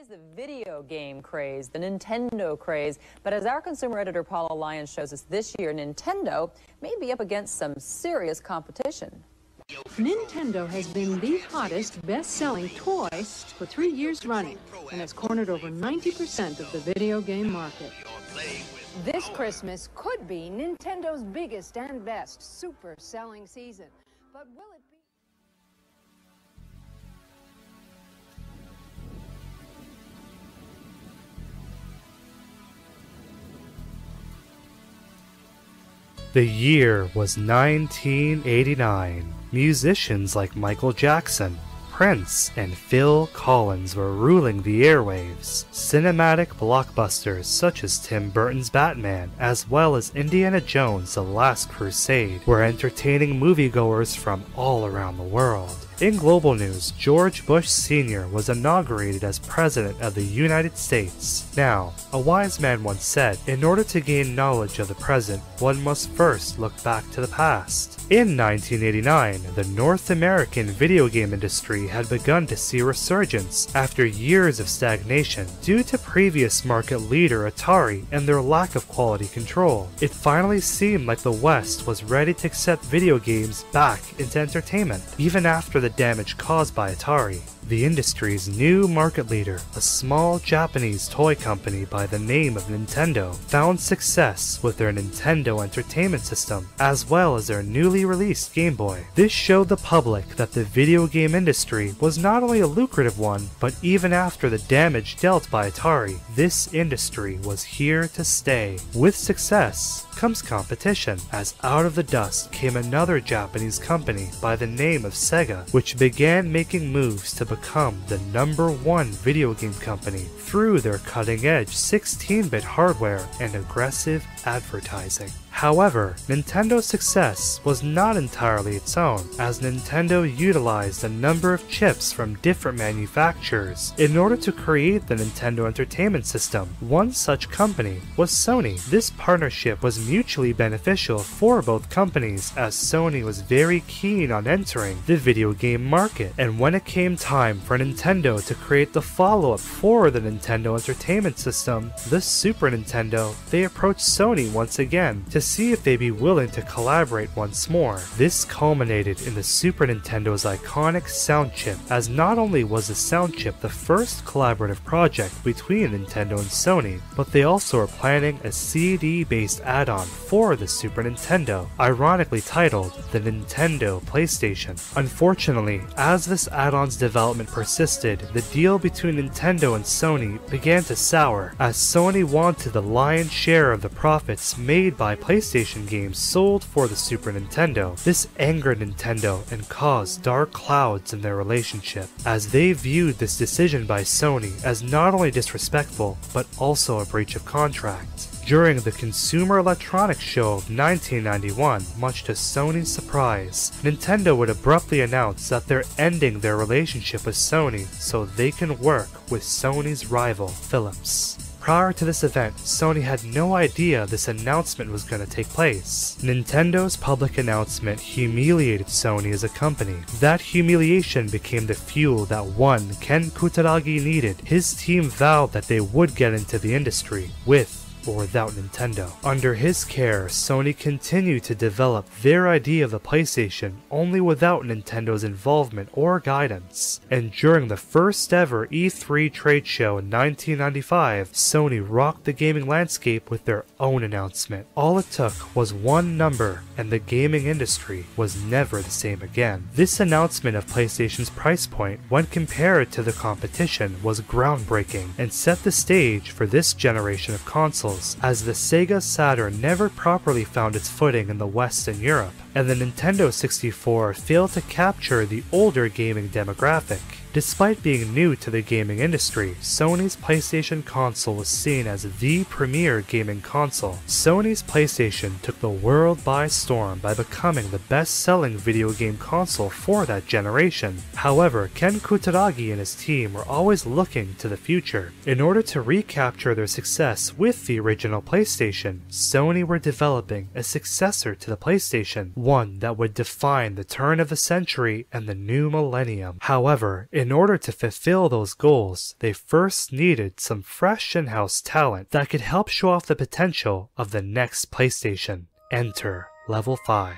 is the video game craze, the Nintendo craze. But as our consumer editor Paula Lyons shows us this year, Nintendo may be up against some serious competition. Nintendo has been the hottest, best-selling toy for 3 years running and has cornered over 90% of the video game market. This Christmas could be Nintendo's biggest and best super-selling season. But will it be? The year was 1989. Musicians like Michael Jackson, Prince, and Phil Collins were ruling the airwaves. Cinematic blockbusters such as Tim Burton's Batman, as well as Indiana Jones: The Last Crusade, were entertaining moviegoers from all around the world. In global news, George Bush Sr. was inaugurated as President of the United States. Now, a wise man once said, in order to gain knowledge of the present, one must first look back to the past. In 1989, the North American video game industry had begun to see a resurgence after years of stagnation due to previous market leader Atari and their lack of quality control. It finally seemed like the West was ready to accept video games back into entertainment, even after the damage caused by Atari. The industry's new market leader, a small Japanese toy company by the name of Nintendo, found success with their Nintendo Entertainment System, as well as their newly released Game Boy. This showed the public that the video game industry was not only a lucrative one, but even after the damage dealt by Atari, this industry was here to stay. With success comes competition, as out of the dust came another Japanese company by the name of Sega, which began making moves to become the #1 video game company through their cutting-edge 16-bit hardware and aggressive advertising. However, Nintendo's success was not entirely its own, as Nintendo utilized a number of chips from different manufacturers in order to create the Nintendo Entertainment System. One such company was Sony. This partnership was mutually beneficial for both companies, as Sony was very keen on entering the video game market, and when it came time for Nintendo to create the follow-up for the Nintendo Entertainment System, the Super Nintendo, they approached Sony once again to see if they'd be willing to collaborate once more. This culminated in the Super Nintendo's iconic sound chip, as not only was the sound chip the first collaborative project between Nintendo and Sony, but they also were planning a CD-based add-on for the Super Nintendo, ironically titled the Nintendo PlayStation. Unfortunately, as this add-on's development persisted, the deal between Nintendo and Sony began to sour, as Sony wanted the lion's share of the profits made by PlayStation games sold for the Super Nintendo. This angered Nintendo and caused dark clouds in their relationship, as they viewed this decision by Sony as not only disrespectful, but also a breach of contract. During the Consumer Electronics Show of 1991, much to Sony's surprise, Nintendo would abruptly announce that they're ending their relationship with Sony so they can work with Sony's rival, Philips. Prior to this event, Sony had no idea this announcement was going to take place. Nintendo's public announcement humiliated Sony as a company. That humiliation became the fuel that one Ken Kutaragi needed. His team vowed that they would get into the industry with or without Nintendo. Under his care, Sony continued to develop their idea of the PlayStation, only without Nintendo's involvement or guidance. And during the first ever E3 trade show in 1995, Sony rocked the gaming landscape with their own announcement. All it took was one number, and the gaming industry was never the same again. This announcement of PlayStation's price point, when compared to the competition, was groundbreaking and set the stage for this generation of consoles, as the Sega Saturn never properly found its footing in the West and Europe, and the Nintendo 64 failed to capture the older gaming demographic. Despite being new to the gaming industry, Sony's PlayStation console was seen as the premier gaming console. Sony's PlayStation took the world by storm by becoming the best-selling video game console for that generation. However, Ken Kutaragi and his team were always looking to the future. In order to recapture their success with the original PlayStation, Sony were developing a successor to the PlayStation, one that would define the turn of the century and the new millennium. However, in In order to fulfill those goals, they first needed some fresh in-house talent that could help show off the potential of the next PlayStation. Enter Level 5.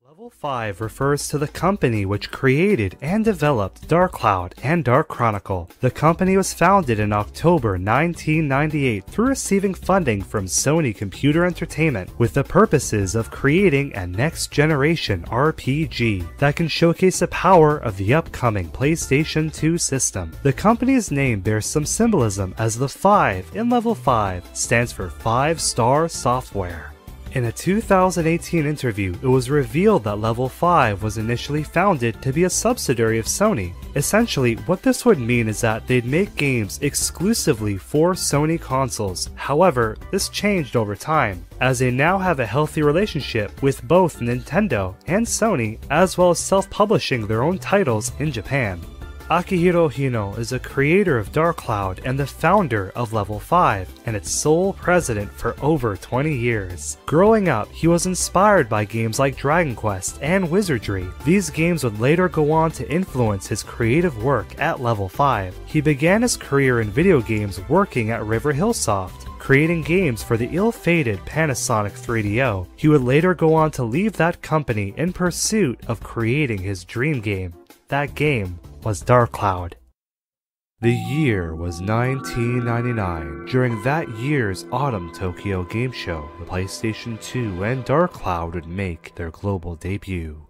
Level 5 refers to the company which created and developed Dark Cloud and Dark Chronicle. The company was founded in October 1998 through receiving funding from Sony Computer Entertainment with the purposes of creating a next-generation RPG that can showcase the power of the upcoming PlayStation 2 system. The company's name bears some symbolism, as the 5 in Level 5 stands for 5-star software. In a 2018 interview, it was revealed that Level 5 was initially founded to be a subsidiary of Sony. Essentially, what this would mean is that they'd make games exclusively for Sony consoles. However, this changed over time, as they now have a healthy relationship with both Nintendo and Sony, as well as self-publishing their own titles in Japan. Akihiro Hino is a creator of Dark Cloud and the founder of Level 5, and its sole president for over 20 years. Growing up, he was inspired by games like Dragon Quest and Wizardry. These games would later go on to influence his creative work at Level 5. He began his career in video games working at River Hill Soft, creating games for the ill-fated Panasonic 3DO. He would later go on to leave that company in pursuit of creating his dream game. That game was Dark Cloud. The year was 1999. During that year's Autumn Tokyo Game Show, the PlayStation 2 and Dark Cloud would make their global debut.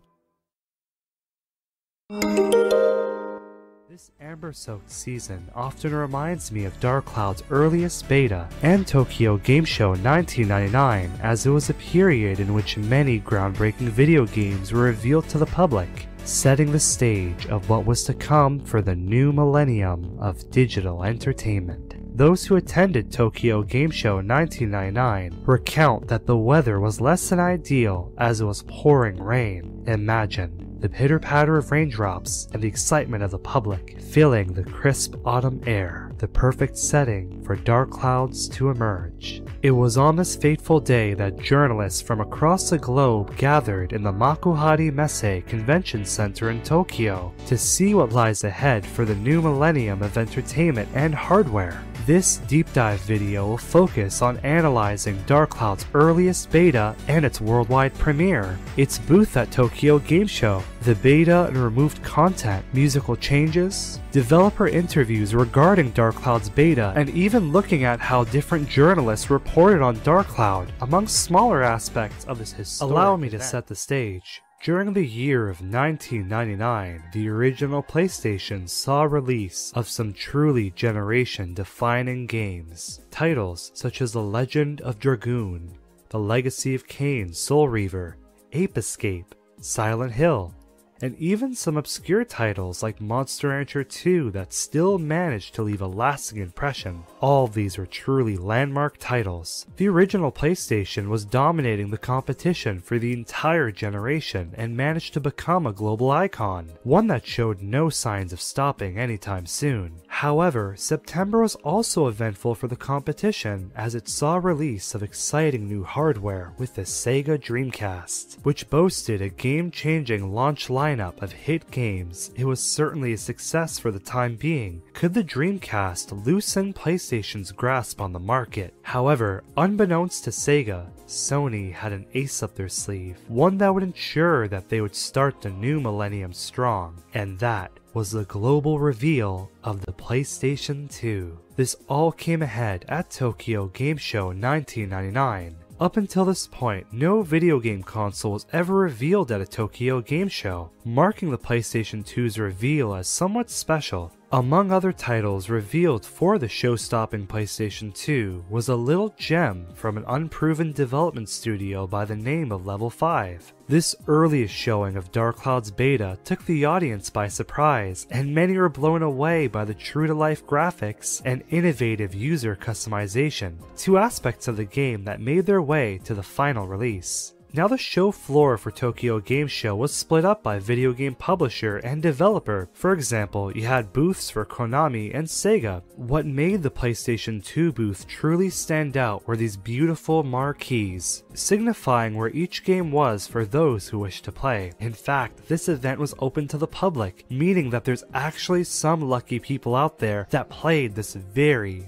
This amber-soaked season often reminds me of Dark Cloud's earliest beta and Tokyo Game Show 1999, as it was a period in which many groundbreaking video games were revealed to the public, setting the stage of what was to come for the new millennium of digital entertainment. Those who attended Tokyo Game Show 1999 recount that the weather was less than ideal, as it was pouring rain. Imagine the pitter-patter of raindrops and the excitement of the public filling the crisp autumn air, the perfect setting for Dark Clouds to emerge. It was on this fateful day that journalists from across the globe gathered in the Makuhari Messe Convention Center in Tokyo to see what lies ahead for the new millennium of entertainment and hardware. This deep dive video will focus on analyzing Dark Cloud's earliest beta and its worldwide premiere, its booth at Tokyo Game Show, the beta and removed content, musical changes, developer interviews regarding Dark Cloud's beta, and even looking at how different journalists reported on Dark Cloud, amongst smaller aspects of this historic Allow me to set the stage. During the year of 1999, the original PlayStation saw release of some truly generation-defining games. Titles such as The Legend of Dragoon, The Legacy of Kain Soul Reaver, Ape Escape, Silent Hill, and even some obscure titles like Monster Rancher 2 that still managed to leave a lasting impression. All of these were truly landmark titles. The original PlayStation was dominating the competition for the entire generation and managed to become a global icon, one that showed no signs of stopping anytime soon. However, September was also eventful for the competition, as it saw release of exciting new hardware with the Sega Dreamcast, which boasted a game-changing launch lineup of hit games. It was certainly a success for the time being. Could the Dreamcast loosen PlayStation's grasp on the market? However, unbeknownst to Sega, Sony had an ace up their sleeve, one that would ensure that they would start the new millennium strong, and that was the global reveal of the PlayStation 2. This all came ahead at Tokyo Game Show 1999. Up until this point, no video game console was ever revealed at a Tokyo Game Show, marking the PlayStation 2's reveal as somewhat special. Among other titles revealed for the show-stopping PlayStation 2 was a little gem from an unproven development studio by the name of Level 5. This earliest showing of Dark Cloud's beta took the audience by surprise, and many were blown away by the true-to-life graphics and innovative user customization, two aspects of the game that made their way to the final release. Now the show floor for Tokyo Game Show was split up by video game publisher and developer. For example, you had booths for Konami and Sega. What made the PlayStation 2 booth truly stand out were these beautiful marquees, signifying where each game was for those who wish to play. In fact, this event was open to the public, meaning that there's actually some lucky people out there that played this very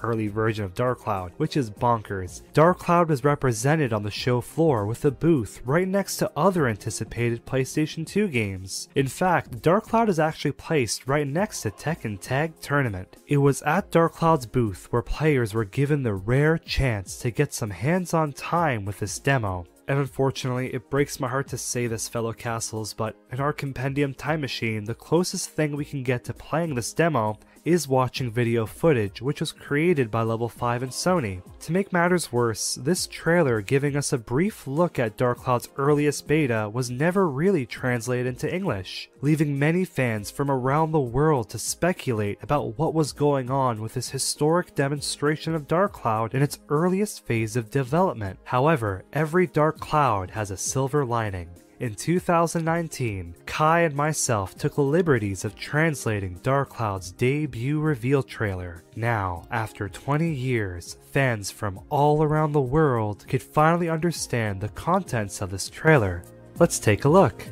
early version of Dark Cloud, which is bonkers. Dark Cloud was represented on the show floor with a booth right next to other anticipated PlayStation 2 games. In fact, Dark Cloud is actually placed right next to Tekken Tag Tournament. It was at Dark Cloud's booth where players were given the rare chance to get some hands-on time with this demo. And unfortunately, it breaks my heart to say this, fellow castles, but in our Compendium time machine, the closest thing we can get to playing this demo is watching video footage, which was created by Level 5 and Sony. To make matters worse, this trailer giving us a brief look at Dark Cloud's earliest beta was never really translated into English, leaving many fans from around the world to speculate about what was going on with this historic demonstration of Dark Cloud in its earliest phase of development. However, every Dark Cloud has a silver lining. In 2019, Kai and myself took the liberties of translating Dark Cloud's debut reveal trailer. Now, after 20 years, fans from all around the world could finally understand the contents of this trailer. Let's take a look.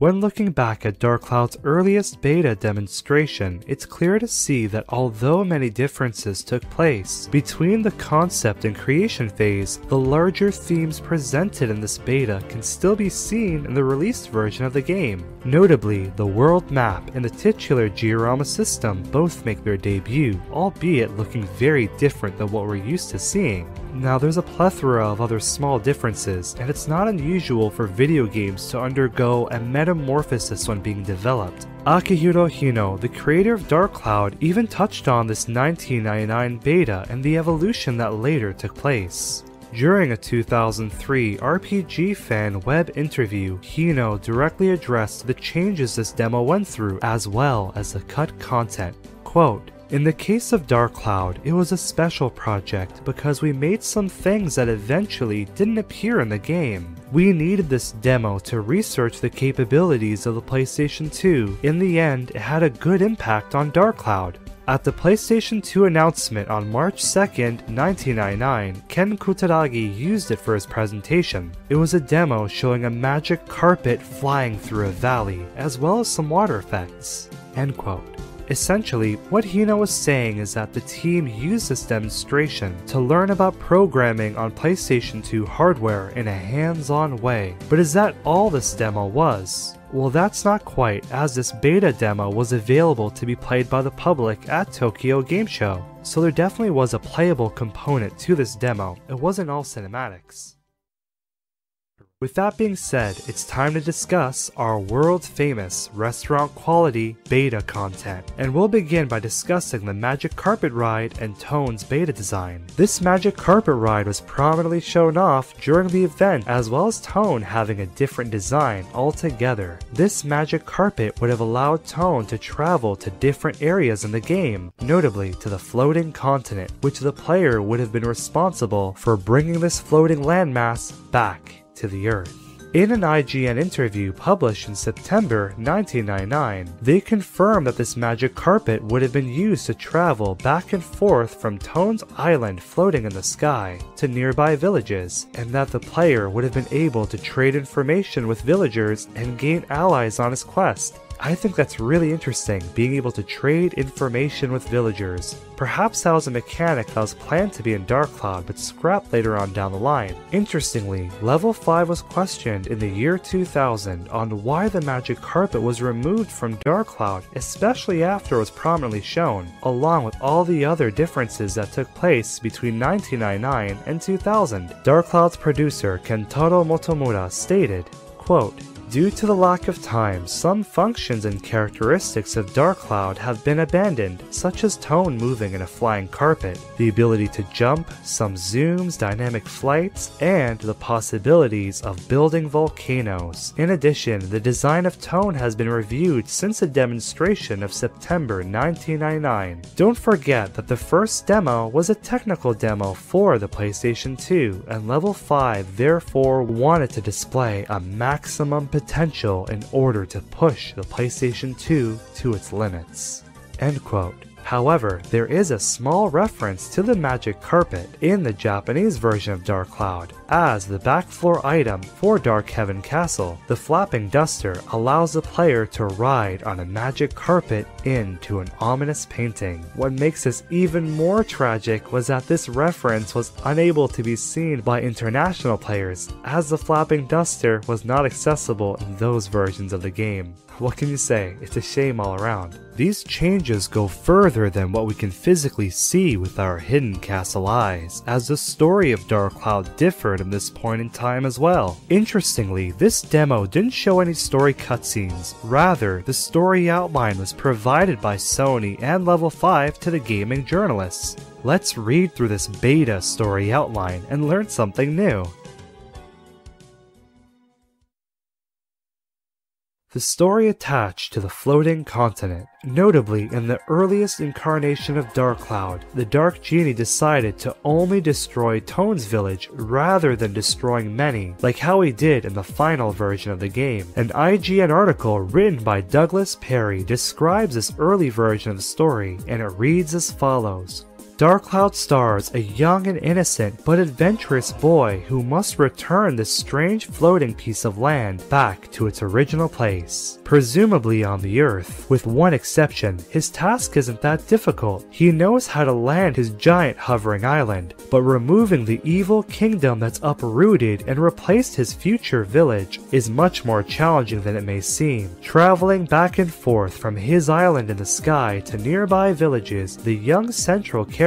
When looking back at Dark Cloud's earliest beta demonstration, it's clear to see that although many differences took place between the concept and creation phase, the larger themes presented in this beta can still be seen in the released version of the game. Notably, the world map and the titular Georama system both make their debut, albeit looking very different than what we're used to seeing. Now, there's a plethora of other small differences, and it's not unusual for video games to undergo a metamorphosis when being developed. Akihiro Hino, the creator of Dark Cloud, even touched on this 1999 beta and the evolution that later took place. During a 2003 RPG fan web interview, Hino directly addressed the changes this demo went through, as well as the cut content. Quote, "In the case of Dark Cloud, it was a special project because we made some things that eventually didn't appear in the game. We needed this demo to research the capabilities of the PlayStation 2. In the end, it had a good impact on Dark Cloud." At the PlayStation 2 announcement on March 2nd, 1999, Ken Kutaragi used it for his presentation. It was a demo showing a magic carpet flying through a valley, as well as some water effects. End quote. Essentially, what Hino was saying is that the team used this demonstration to learn about programming on PlayStation 2 hardware in a hands-on way. But is that all this demo was? Well, that's not quite, as this beta demo was available to be played by the public at Tokyo Game Show. So there definitely was a playable component to this demo. It wasn't all cinematics. With that being said, it's time to discuss our world-famous restaurant-quality beta content, and we'll begin by discussing the Magic Carpet Ride and Tone's beta design. This Magic Carpet Ride was prominently shown off during the event, as well as Tone having a different design altogether. This Magic Carpet would have allowed Tone to travel to different areas in the game, notably to the floating continent, which the player would have been responsible for bringing this floating landmass back to the Earth. In an IGN interview published in September 1999, they confirmed that this magic carpet would have been used to travel back and forth from Tone's island floating in the sky to nearby villages, and that the player would have been able to trade information with villagers and gain allies on his quest. I think that's really interesting, being able to trade information with villagers. Perhaps that was a mechanic that was planned to be in Dark Cloud but scrapped later on down the line. Interestingly, Level 5 was questioned in the year 2000 on why the magic carpet was removed from Dark Cloud, especially after it was prominently shown, along with all the other differences that took place between 1999 and 2000. Dark Cloud's producer Kentaro Motomura stated, quote, "Due to the lack of time, some functions and characteristics of Dark Cloud have been abandoned, such as Tone moving in a flying carpet, the ability to jump, some zooms, dynamic flights, and the possibilities of building volcanoes. In addition, the design of Tone has been reviewed since a demonstration of September 1999. Don't forget that the first demo was a technical demo for the PlayStation 2, and Level 5 therefore wanted to display a maximum potential in order to push the PlayStation 2 to its limits." End quote. However, there is a small reference to the magic carpet in the Japanese version of Dark Cloud, as the back floor item for Dark Heaven Castle, the flapping duster, allows the player to ride on a magic carpet into an ominous painting. What makes this even more tragic was that this reference was unable to be seen by international players, as the flapping duster was not accessible in those versions of the game. What can you say? It's a shame all around. These changes go further than what we can physically see with our hidden castle eyes, as the story of Dark Cloud differed in this point in time as well. Interestingly, this demo didn't show any story cutscenes. Rather, the story outline was provided by Sony and Level 5 to the gaming journalists. Let's read through this beta story outline and learn something new. The story attached to the floating continent. Notably, in the earliest incarnation of Dark Cloud, the Dark Genie decided to only destroy Tone's village rather than destroying many, like how he did in the final version of the game. An IGN article written by Douglas Perry describes this early version of the story, and it reads as follows. Dark Cloud stars a young and innocent but adventurous boy who must return this strange floating piece of land back to its original place, presumably on the Earth. With one exception, his task isn't that difficult. He knows how to land his giant hovering island, but removing the evil kingdom that's uprooted and replaced his future village is much more challenging than it may seem. Traveling back and forth from his island in the sky to nearby villages, the young central character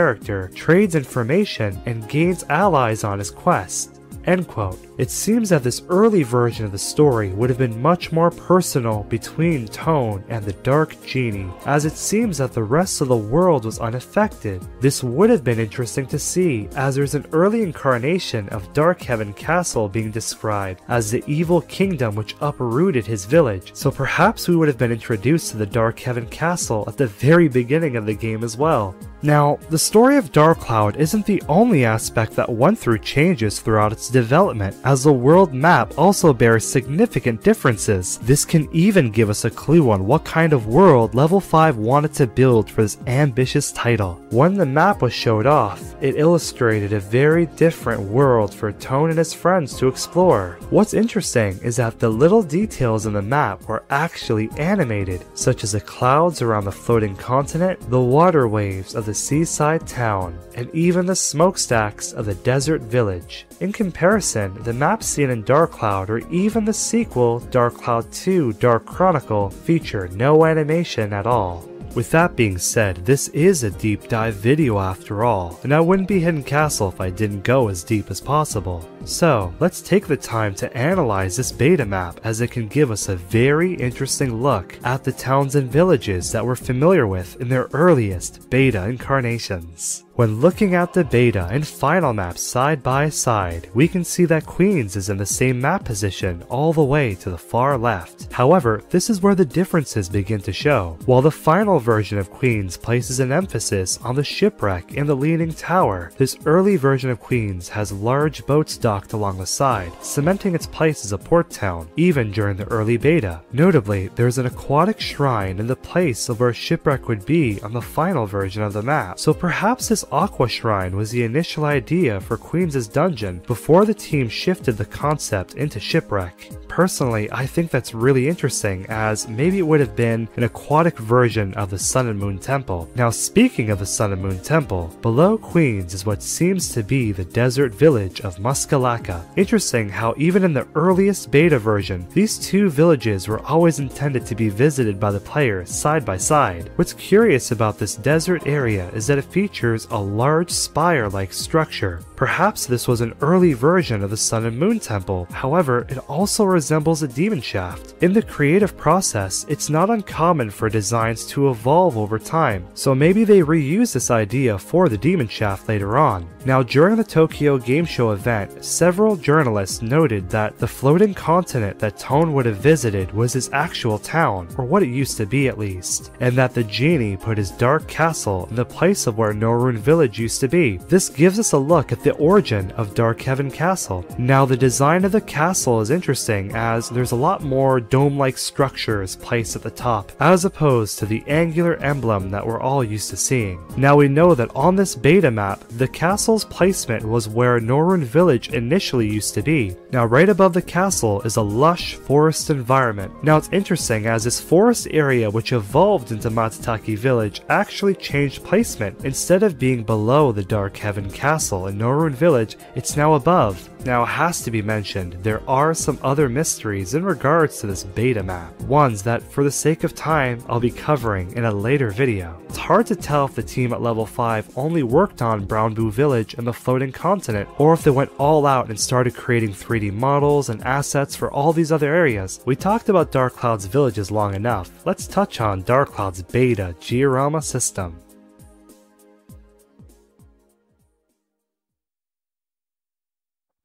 trades information and gains allies on his quest. End quote. It seems that this early version of the story would have been much more personal between Tone and the Dark Genie, as it seems that the rest of the world was unaffected. This would have been interesting to see, as there's an early incarnation of Dark Heaven Castle being described as the evil kingdom which uprooted his village, so perhaps we would have been introduced to the Dark Heaven Castle at the very beginning of the game as well. Now, the story of Dark Cloud isn't the only aspect that went through changes throughout its development, as the world map also bears significant differences. This can even give us a clue on what kind of world Level 5 wanted to build for this ambitious title. When the map was showed off, it illustrated a very different world for Tone and his friends to explore. What's interesting is that the little details in the map were actually animated, such as the clouds around the floating continent, the water waves of the seaside town, and even the smokestacks of the desert village. In comparison, the maps seen in Dark Cloud or even the sequel Dark Cloud 2 Dark Chronicle feature no animation at all. With that being said, this is a deep dive video after all, and I wouldn't be Hidden Castle if I didn't go as deep as possible. So, let's take the time to analyze this beta map, as it can give us a very interesting look at the towns and villages that we're familiar with in their earliest beta incarnations. When looking at the beta and final maps side by side, we can see that Queens is in the same map position all the way to the far left. However, this is where the differences begin to show. While the final version of Queens places an emphasis on the shipwreck and the leaning tower, this early version of Queens has large boats docked along the side, cementing its place as a port town, even during the early beta. Notably, there's an aquatic shrine in the place of where shipwreck would be on the final version of the map, so perhaps this Aqua Shrine was the initial idea for Queens' dungeon before the team shifted the concept into shipwreck. Personally, I think that's really interesting, as maybe it would have been an aquatic version of the Sun and Moon Temple. Now, speaking of the Sun and Moon Temple, below Queens is what seems to be the desert village of Muskalaka. Interesting how even in the earliest beta version, these two villages were always intended to be visited by the player side by side. What's curious about this desert area is that it features a large spire-like structure. Perhaps this was an early version of the Sun and Moon Temple, however, it also resembles a demon shaft. In the creative process, it's not uncommon for designs to evolve over time, so maybe they reused this idea for the demon shaft later on. Now, during the Tokyo Game Show event, several journalists noted that the floating continent that Tone would have visited was his actual town, or what it used to be at least, and that the genie put his dark castle in the place of where Norun Village used to be. This gives us a look at the origin of Dark Heaven Castle. Now, the design of the castle is interesting, as there's a lot more dome-like structures placed at the top, as opposed to the angular emblem that we're all used to seeing. Now, we know that on this beta map, the castle's placement was where Norun Village initially used to be. Now, right above the castle is a lush forest environment. Now, it's interesting, as this forest area which evolved into Matsutake Village actually changed placement. Instead of being below the Dark Heaven Castle in Norun Village, it's now above. Now, it has to be mentioned, there are some other mysteries in regards to this beta map, ones that, for the sake of time, I'll be covering in a later video. It's hard to tell if the team at level 5 only worked on Brown Boo Village and the floating continent, or if they went all out and started creating 3D models and assets for all these other areas. We talked about Dark Cloud's villages long enough, let's touch on Dark Cloud's beta Georama system.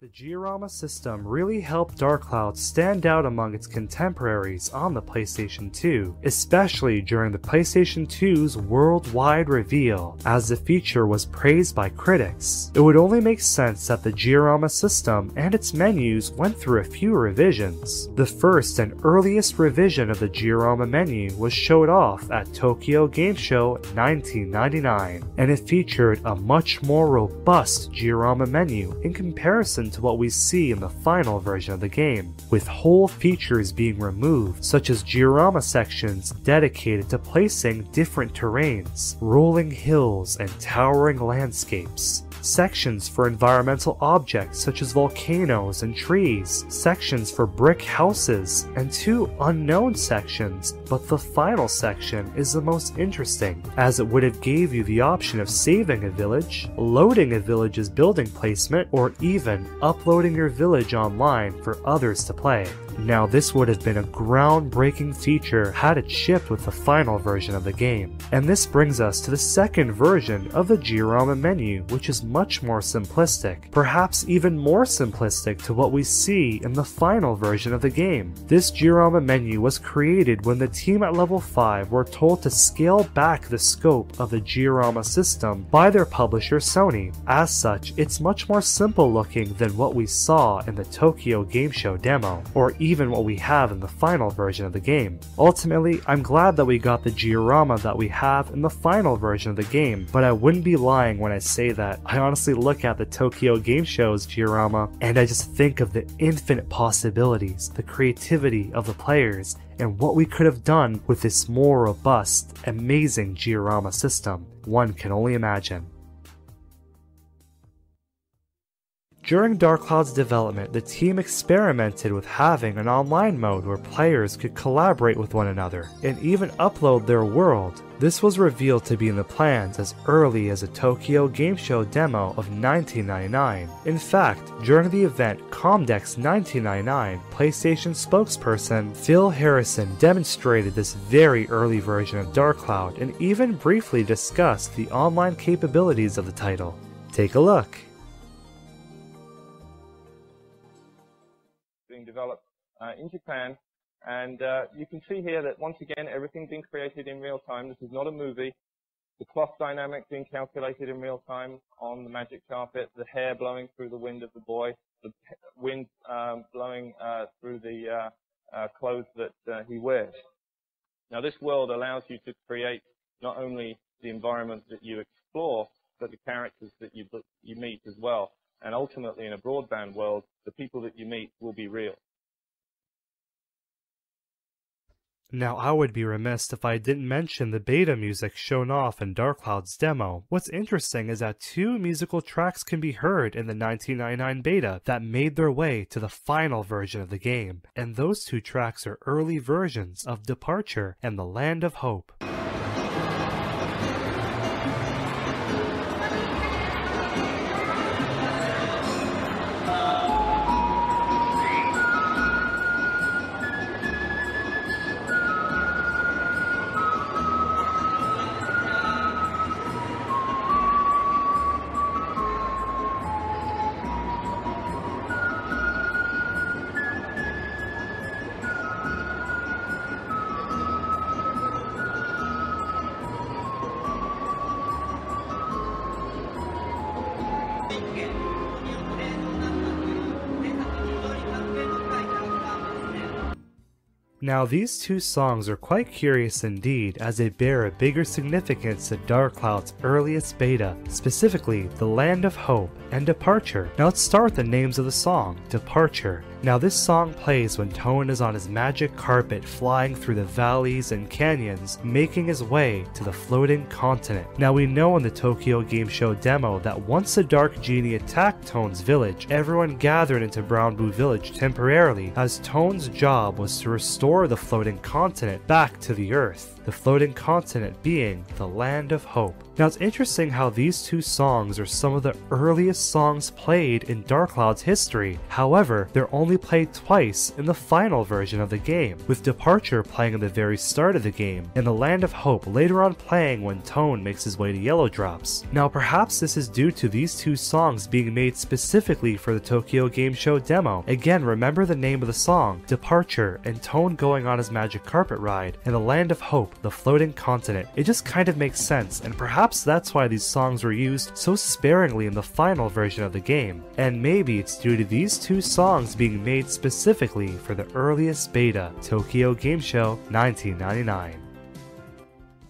The Georama system really helped Dark Cloud stand out among its contemporaries on the PlayStation 2, especially during the PlayStation 2's worldwide reveal, as the feature was praised by critics. It would only make sense that the Georama system and its menus went through a few revisions. The first and earliest revision of the Georama menu was showed off at Tokyo Game Show 1999, and it featured a much more robust Georama menu in comparison to what we see in the final version of the game, with whole features being removed, such as Georama sections dedicated to placing different terrains, rolling hills, and towering landscapes. Sections for environmental objects such as volcanoes and trees, sections for brick houses, and 2 unknown sections, but the final section is the most interesting, as it would have gave you the option of saving a village, loading a village's building placement, or even uploading your village online for others to play. Now this would have been a groundbreaking feature had it shipped with the final version of the game. And this brings us to the second version of the Georama menu, which is much more simplistic, perhaps even more simplistic to what we see in the final version of the game. This Georama menu was created when the team at level 5 were told to scale back the scope of the Georama system by their publisher Sony. As such, it's much more simple looking than what we saw in the Tokyo Game Show demo, or even what we have in the final version of the game. Ultimately, I'm glad that we got the Georama that we have in the final version of the game, but I wouldn't be lying when I say that I honestly look at the Tokyo Game Show's Georama and I just think of the infinite possibilities, the creativity of the players, and what we could have done with this more robust, amazing Georama system. One can only imagine. During Dark Cloud's development, the team experimented with having an online mode where players could collaborate with one another and even upload their world. This was revealed to be in the plans as early as a Tokyo Game Show demo of 1999. In fact, during the event Comdex 1999, PlayStation spokesperson Phil Harrison demonstrated this very early version of Dark Cloud and even briefly discussed the online capabilities of the title. Take a look. Developed in Japan, and you can see here that once again everything's being created in real time. This is not a movie. The cloth dynamic being calculated in real time on the magic carpet, the hair blowing through the wind of the boy, the wind blowing through the clothes that he wears. Now this world allows you to create not only the environment that you explore, but the characters that you meet as well. And ultimately, in a broadband world, the people that you meet will be real. Now, I would be remiss if I didn't mention the beta music shown off in Dark Cloud's demo. What's interesting is that 2 musical tracks can be heard in the 1999 beta that made their way to the final version of the game, and those 2 tracks are early versions of Departure and The Land of Hope. Now these 2 songs are quite curious indeed, as they bear a bigger significance to Dark Cloud's earliest beta, specifically The Land of Hope and Departure. Now let's start with the names of the song. Departure. Now this song plays when Tone is on his magic carpet flying through the valleys and canyons, making his way to the floating continent. Now we know in the Tokyo Game Show demo that once the Dark Genie attacked Tone's village, everyone gathered into Brown Boo Village temporarily, as Tone's job was to restore the floating continent back to the Earth. the floating continent being the Land of Hope. Now it's interesting how these two songs are some of the earliest songs played in Dark Cloud's history. However, they're only played twice in the final version of the game, with Departure playing at the very start of the game, and the Land of Hope later on playing when Tone makes his way to Yellow Drops. Now perhaps this is due to these two songs being made specifically for the Tokyo Game Show demo. Again, remember the name of the song, Departure, and Tone going on his magic carpet ride, and the Land of Hope, the floating continent. It just kind of makes sense, and perhaps that's why these songs were used so sparingly in the final version of the game. And maybe it's due to these two songs being made specifically for the earliest beta, Tokyo Game Show 1999.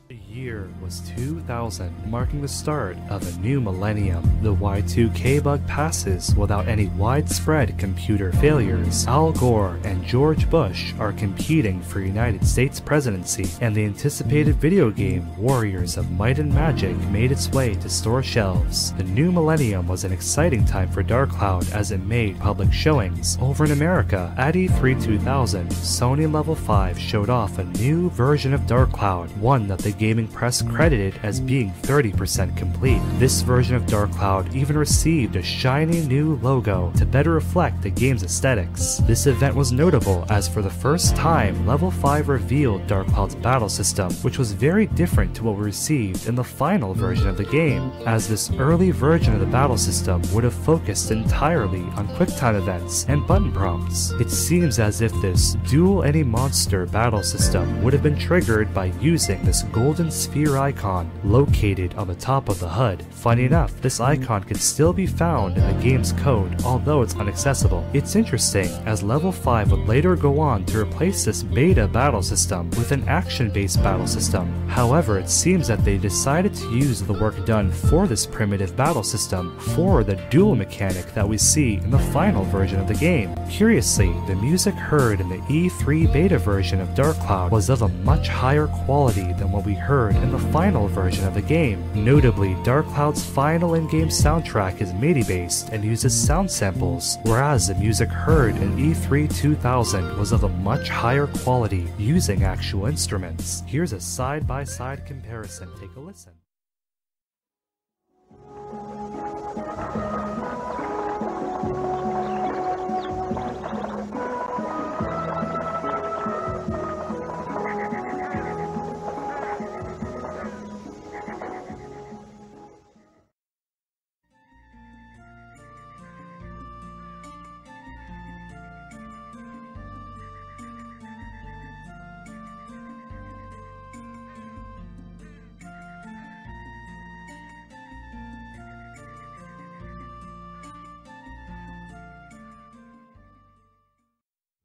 The year was 2000, marking the start of a new millennium. The Y2K bug passes without any widespread computer failures. Al Gore and George Bush are competing for United States presidency, and the anticipated video game Warriors of Might and Magic made its way to store shelves. The new millennium was an exciting time for Dark Cloud as it made public showings. Over in America, at E3 2000, Sony and Level 5 showed off a new version of Dark Cloud, one that the gaming press credited as being 30% complete. This version of Dark Cloud even received a shiny new logo to better reflect the game's aesthetics. This event was notable as for the first time, Level 5 revealed Dark Cloud's battle system, which was very different to what we received in the final version of the game, as this early version of the battle system would have focused entirely on QuickTime events and button prompts. It seems as if this duel any monster battle system would have been triggered by using this golden sphere icon located on the top of the HUD. Funny enough, this icon could still be found in the game's code, although it's inaccessible. It's interesting, as Level 5 would later go on to replace this beta battle system with an action-based battle system. However, it seems that they decided to use the work done for this primitive battle system for the duel mechanic that we see in the final version of the game. Curiously, the music heard in the E3 beta version of Dark Cloud was of a much higher quality than what we heard in the final version of the game. Notably, Dark Cloud's final in-game soundtrack is MIDI-based and uses sound samples, whereas the music heard in E3 2000 was of a much higher quality, using actual instruments. Here's a side-by-side comparison. Take a listen.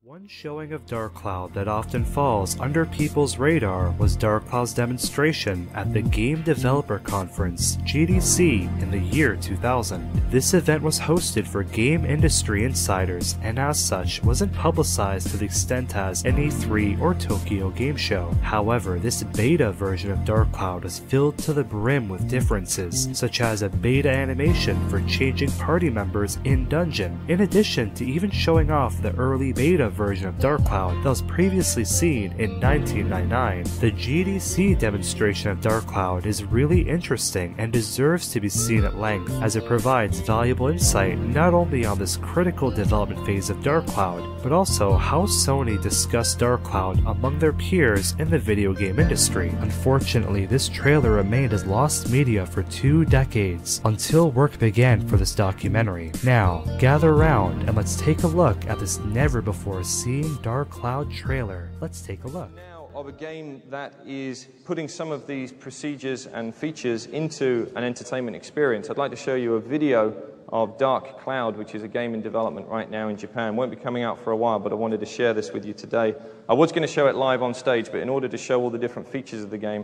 One showing of Dark Cloud that often falls under people's radar was Dark Cloud's demonstration at the Game Developer Conference, GDC, in the year 2000. This event was hosted for game industry insiders and as such wasn't publicized to the extent as an E3 or Tokyo Game Show. However, this beta version of Dark Cloud is filled to the brim with differences, such as a beta animation for changing party members in dungeon, in addition to even showing off the early beta version of Dark Cloud that was previously seen in 1999. The GDC demonstration of Dark Cloud is really interesting and deserves to be seen at length, as it provides valuable insight not only on this critical development phase of Dark Cloud, but also how Sony discussed Dark Cloud among their peers in the video game industry. Unfortunately, this trailer remained as lost media for 2 decades, until work began for this documentary. Now, gather around and let's take a look at this never-before-seen Dark Cloud trailer. Let's take a look. Now of a game that is putting some of these procedures and features into an entertainment experience, I'd like to show you a video of Dark Cloud, which is a game in development right now in Japan. Won't be coming out for a while, but I wanted to share this with you today. I was going to show it live on stage, but in order to show all the different features of the game,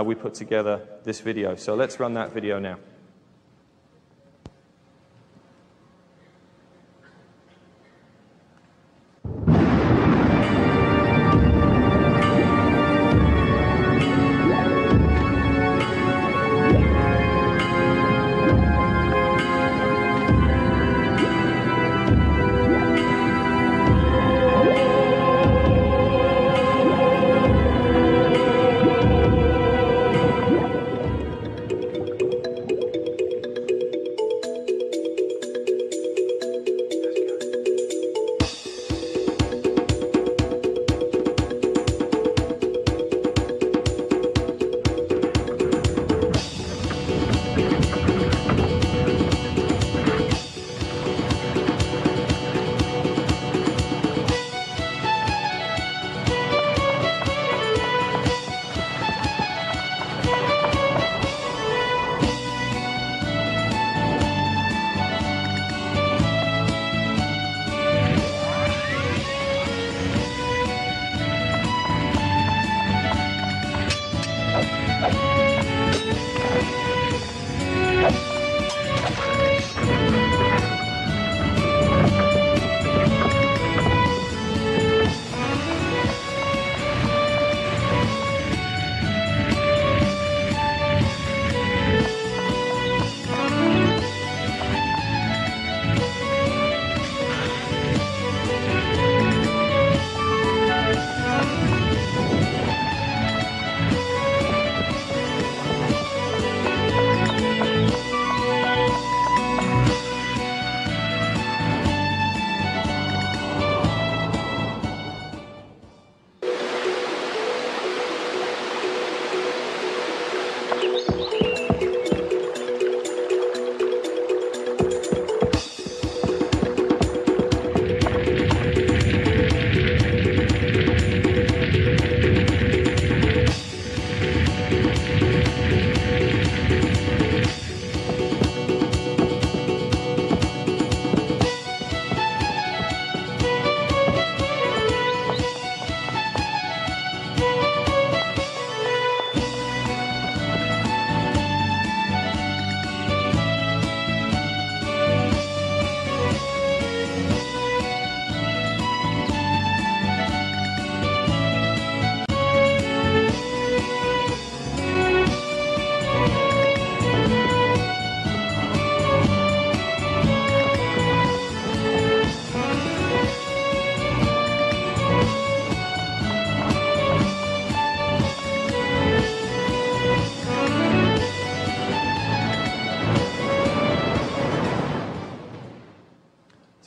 we put together this video. So let's run that video now.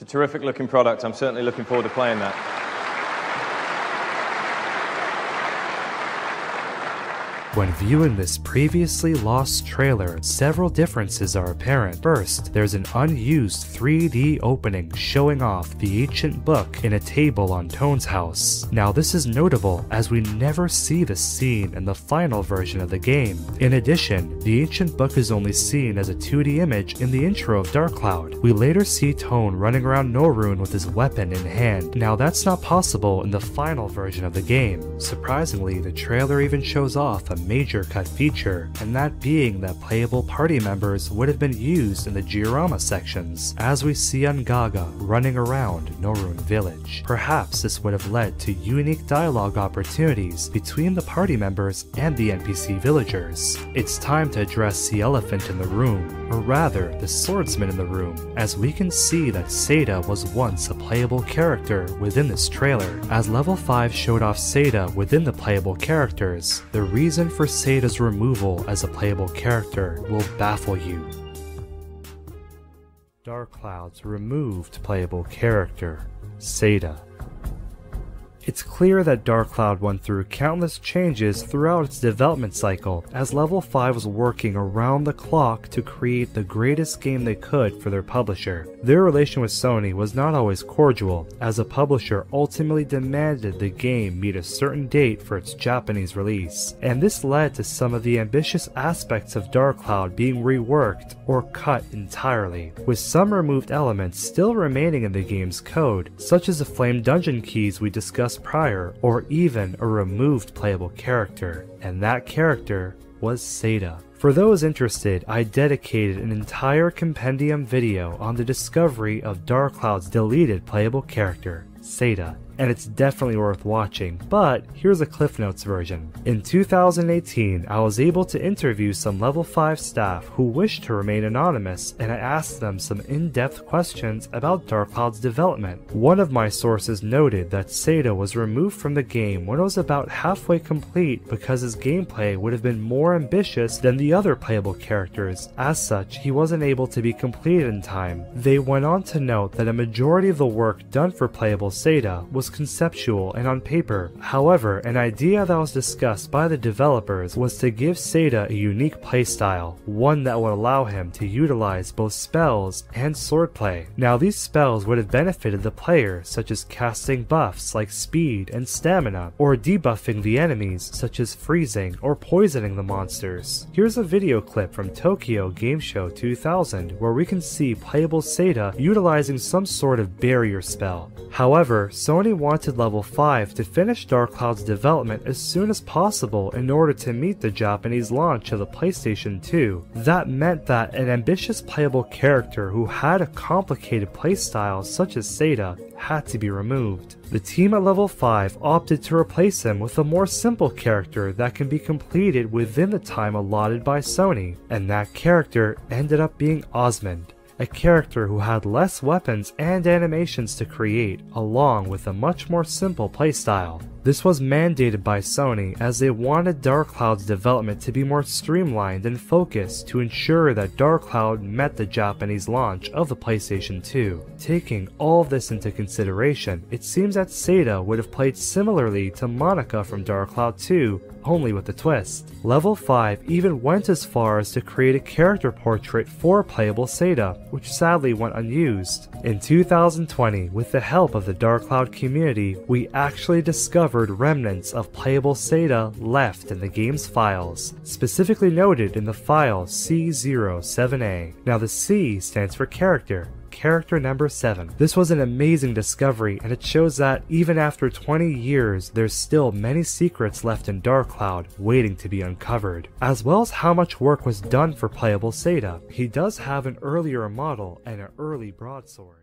terrific looking product. I'm certainly looking forward to playing that. When viewing this previously lost trailer, several differences are apparent. First, there's an unused 3D opening showing off the ancient book in a table on Tone's house. Now this is notable as we never see the scene in the final version of the game. In addition, the ancient book is only seen as a 2D image in the intro of Dark Cloud. We later see Tone running around Norune with his weapon in hand. Now that's not possible in the final version of the game. Surprisingly, the trailer even shows off a major cut feature, and that being that playable party members would have been used in the Georama sections, as we see Ungaga running around Norune Village. Perhaps this would have led to unique dialogue opportunities between the party members and the NPC villagers. It's time to address the elephant in the room, or rather, the swordsman in the room, as we can see that Seda was once a playable character within this trailer. As level 5 showed off Seda within the playable characters, the reason for Seda's removal as a playable character will baffle you. Dark Cloud's removed playable character, Seda. It's clear that Dark Cloud went through countless changes throughout its development cycle, as Level 5 was working around the clock to create the greatest game they could for their publisher. Their relation with Sony was not always cordial, as the publisher ultimately demanded the game meet a certain date for its Japanese release, and this led to some of the ambitious aspects of Dark Cloud being reworked or cut entirely, with some removed elements still remaining in the game's code, such as the flame dungeon keys we discussed prior, or even a removed playable character, and that character was Seda. For those interested, I dedicated an entire Compendium video on the discovery of Dark Cloud's deleted playable character, Seda, and it's definitely worth watching, but here's a Cliff Notes version. In 2018, I was able to interview some level 5 staff who wished to remain anonymous, and I asked them some in-depth questions about Dark Cloud's development. One of my sources noted that Seda was removed from the game when it was about halfway complete because his gameplay would have been more ambitious than the other playable characters. As such, he wasn't able to be completed in time. They went on to note that a majority of the work done for playable Seda was conceptual and on paper. However, an idea that was discussed by the developers was to give Seda a unique playstyle, one that would allow him to utilize both spells and swordplay. Now these spells would have benefited the player, such as casting buffs like speed and stamina, or debuffing the enemies such as freezing or poisoning the monsters. Here's a video clip from Tokyo Game Show 2000 where we can see playable Seda utilizing some sort of barrier spell. However, Sony wanted Level 5 to finish Dark Cloud's development as soon as possible in order to meet the Japanese launch of the PlayStation 2. That meant that an ambitious playable character who had a complicated playstyle such as Seda had to be removed. The team at Level 5 opted to replace him with a more simple character that can be completed within the time allotted by Sony, and that character ended up being Osmond, a character who had less weapons and animations to create, along with a much more simple playstyle. This was mandated by Sony as they wanted Dark Cloud's development to be more streamlined and focused to ensure that Dark Cloud met the Japanese launch of the PlayStation 2. Taking all this into consideration, it seems that Seda would have played similarly to Monica from Dark Cloud 2, only with a twist. Level 5 even went as far as to create a character portrait for playable Seda, which sadly went unused. In 2020, with the help of the Dark Cloud community, we actually discovered remnants of playable Seda left in the game's files, specifically noted in the file C07A. Now the C stands for character number 7. This was an amazing discovery, and it shows that even after 20 years, there's still many secrets left in Dark Cloud waiting to be uncovered, as well as how much work was done for playable Seda. He does have an earlier model and an early broadsword.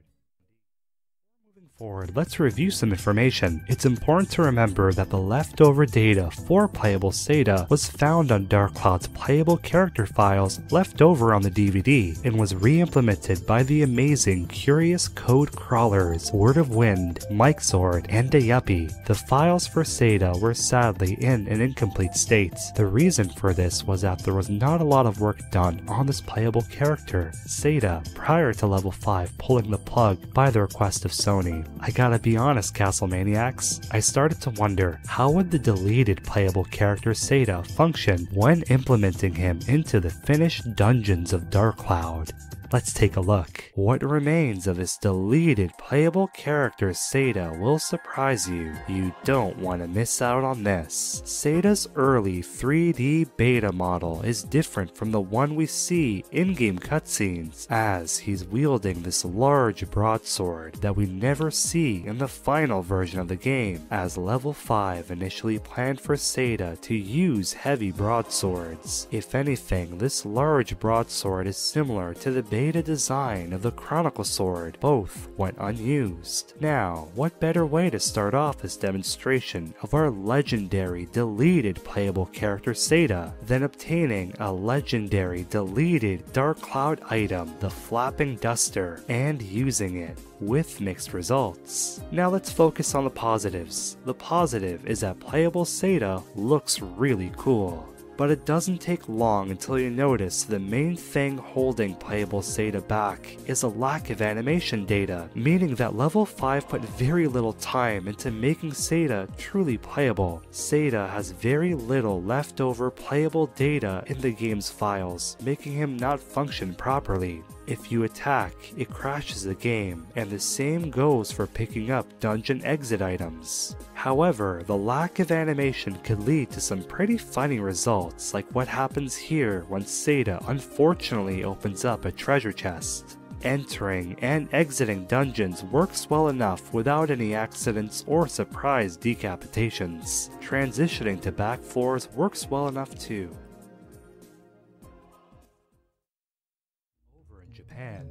forward, let's review some information. It's important to remember that the leftover data for playable Seda was found on Dark Cloud's playable character files left over on the DVD and was re-implemented by the amazing Curious Code Crawlers, Word of Wind, Mike Sword, and Yuppie. The files for Seda were sadly in an incomplete state. The reason for this was that there was not a lot of work done on this playable character, Seda, prior to level 5 pulling the plug by the request of Sony. I gotta be honest, Castlemaniacs, I started to wonder how would the deleted playable character Seda function when implementing him into the finished dungeons of Dark Cloud. Let's take a look. What remains of this deleted playable character Seda will surprise you. You don't want to miss out on this. Seda's early 3D beta model is different from the one we see in-game cutscenes, as he's wielding this large broadsword that we never see in the final version of the game, as level 5 initially planned for Seda to use heavy broadswords. If anything, this large broadsword is similar to the beta design of the Chronicle Sword. Both went unused. Now, what better way to start off this demonstration of our legendary deleted playable character Seda than obtaining a legendary deleted Dark Cloud item, the Flapping Duster, and using it with mixed results. Now let's focus on the positives. The positive is that playable Seda looks really cool. But it doesn't take long until you notice the main thing holding playable Seda back is a lack of animation data, meaning that level 5 put very little time into making Seda truly playable. Seda has very little leftover playable data in the game's files, making him not function properly. If you attack, it crashes the game, and the same goes for picking up dungeon exit items. However, the lack of animation could lead to some pretty funny results, like what happens here when Seda unfortunately opens up a treasure chest. Entering and exiting dungeons works well enough without any accidents or surprise decapitations. Transitioning to back floors works well enough too.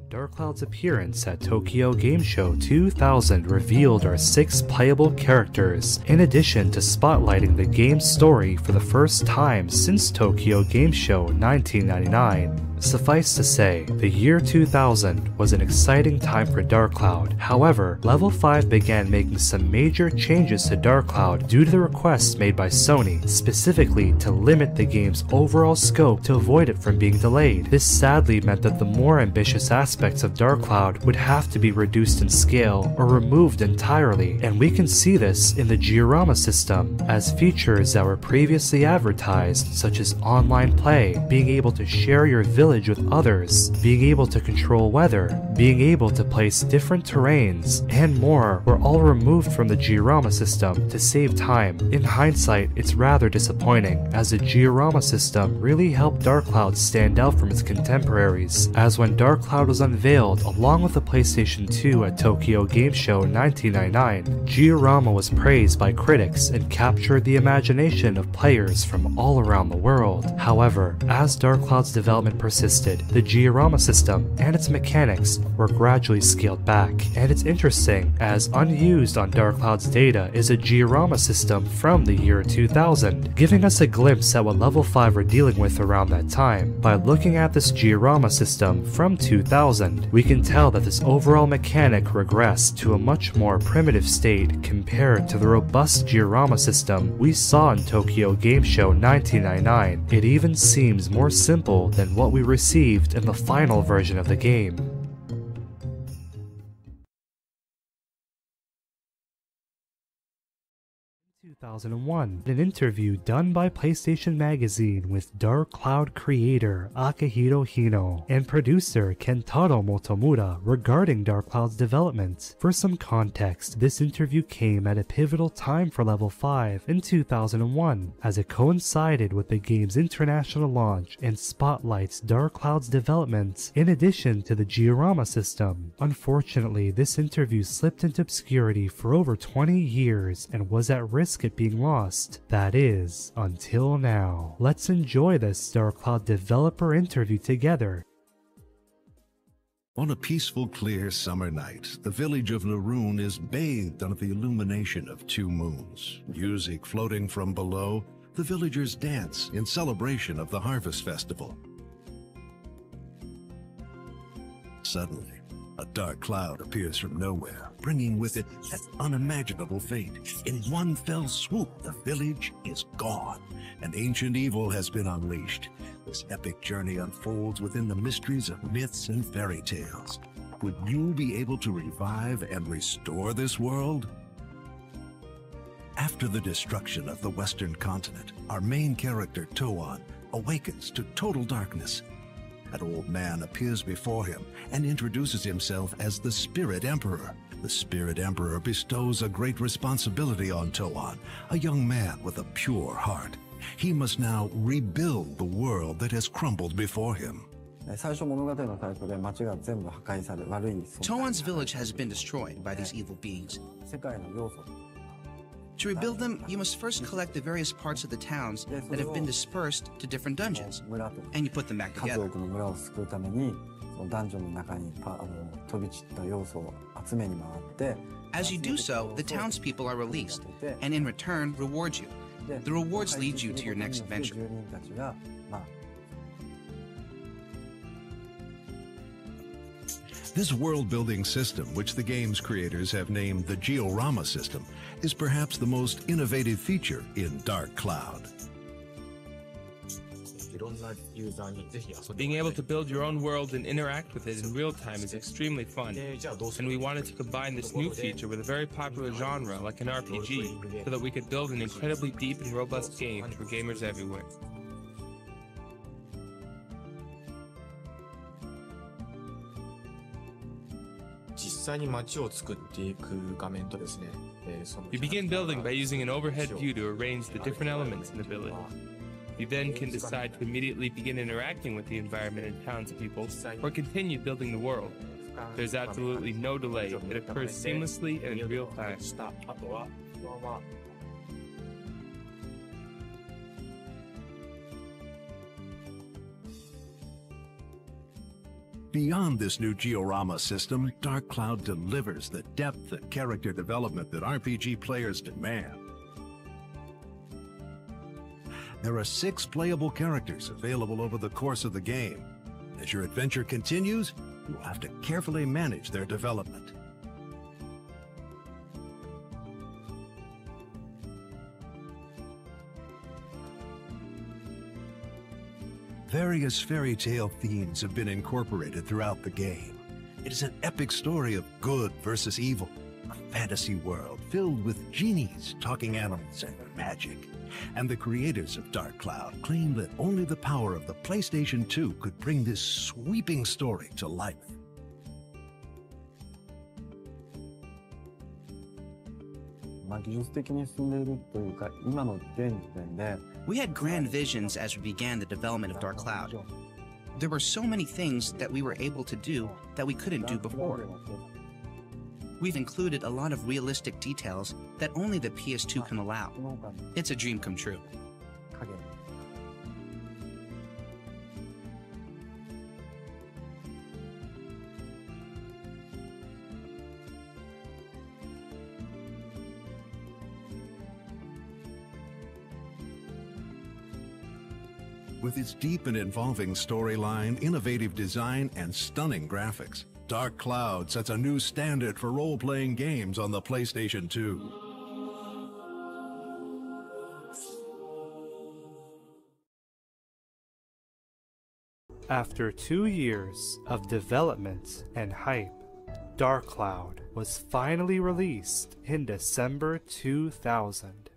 Dark Cloud's appearance at Tokyo Game Show 2000 revealed our 6 playable characters, in addition to spotlighting the game's story for the first time since Tokyo Game Show 1999. Suffice to say, the year 2000 was an exciting time for Dark Cloud. However, Level 5 began making some major changes to Dark Cloud due to the requests made by Sony, specifically to limit the game's overall scope to avoid it from being delayed. This sadly meant that the more ambitious aspects of Dark Cloud would have to be reduced in scale or removed entirely, and we can see this in the Georama system, as features that were previously advertised, such as online play, being able to share your village with others, being able to control weather, being able to place different terrains, and more were all removed from the Georama system to save time. In hindsight, it's rather disappointing, as the Georama system really helped Dark Cloud stand out from its contemporaries, as when Dark Cloud was unveiled along with the PlayStation 2 at Tokyo Game Show 1999, Georama was praised by critics and captured the imagination of players from all around the world. However, as Dark Cloud's development persisted, the Georama system and its mechanics were gradually scaled back, and it's interesting as unused on Dark Cloud's data is a Georama system from the year 2000, giving us a glimpse at what Level 5 were dealing with around that time. By looking at this Georama system from 2000, we can tell that this overall mechanic regressed to a much more primitive state compared to the robust Georama system we saw in Tokyo Game Show 1999. It even seems more simple than what we received in the final version of the game. 2001, an interview done by PlayStation Magazine with Dark Cloud creator Akihiro Hino and producer Kentaro Motomura regarding Dark Cloud's development. For some context, this interview came at a pivotal time for Level 5 in 2001, as it coincided with the game's international launch and spotlights Dark Cloud's development in addition to the Georama system. Unfortunately, this interview slipped into obscurity for over 20 years and was at risk of being lost. That is, until now. Let's enjoy this Dark Cloud developer interview together. On a peaceful, clear summer night, the village of Naroon is bathed under the illumination of two moons. Music floating from below, the villagers dance in celebration of the harvest festival. Suddenly, a dark cloud appears from nowhere, bringing with it an unimaginable fate. In one fell swoop, the village is gone. An ancient evil has been unleashed. This epic journey unfolds within the mysteries of myths and fairy tales. Would you be able to revive and restore this world? After the destruction of the Western continent, our main character, Toan, awakens to total darkness. An old man appears before him and introduces himself as the Spirit Emperor. The Spirit Emperor bestows a great responsibility on Toan, a young man with a pure heart. He must now rebuild the world that has crumbled before him. Toan's village has been destroyed by these evil beings. To rebuild them, you must first collect the various parts of the towns that have been dispersed to different dungeons, and you put them back together. As you do so, the townspeople are released, and in return, reward you. The rewards lead you to your next adventure. This world-building system, which the game's creators have named the Georama system, is perhaps the most innovative feature in Dark Cloud. Being able to build your own world and interact with it in real time is extremely fun, and we wanted to combine this new feature with a very popular genre like an RPG so that we could build an incredibly deep and robust game for gamers everywhere. You begin building by using an overhead view to arrange the different elements in the village. You then can decide to immediately begin interacting with the environment and townspeople, or continue building the world. There's absolutely no delay. It occurs seamlessly and in real time. Beyond this new Georama system, Dark Cloud delivers the depth and character development that RPG players demand. There are 6 playable characters available over the course of the game. As your adventure continues, you will have to carefully manage their development. Various fairy tale themes have been incorporated throughout the game. It is an epic story of good versus evil, a fantasy world filled with genies, talking animals, and magic. And the creators of Dark Cloud claim that only the power of the PlayStation 2 could bring this sweeping story to life. We had grand visions as we began the development of Dark Cloud. There were so many things that we were able to do that we couldn't do before. We've included a lot of realistic details that only the PS2 can allow. It's a dream come true. With its deep and involving storyline, innovative design, and stunning graphics, Dark Cloud sets a new standard for role-playing games on the PlayStation 2. After 2 years of development and hype, Dark Cloud was finally released in December 2000.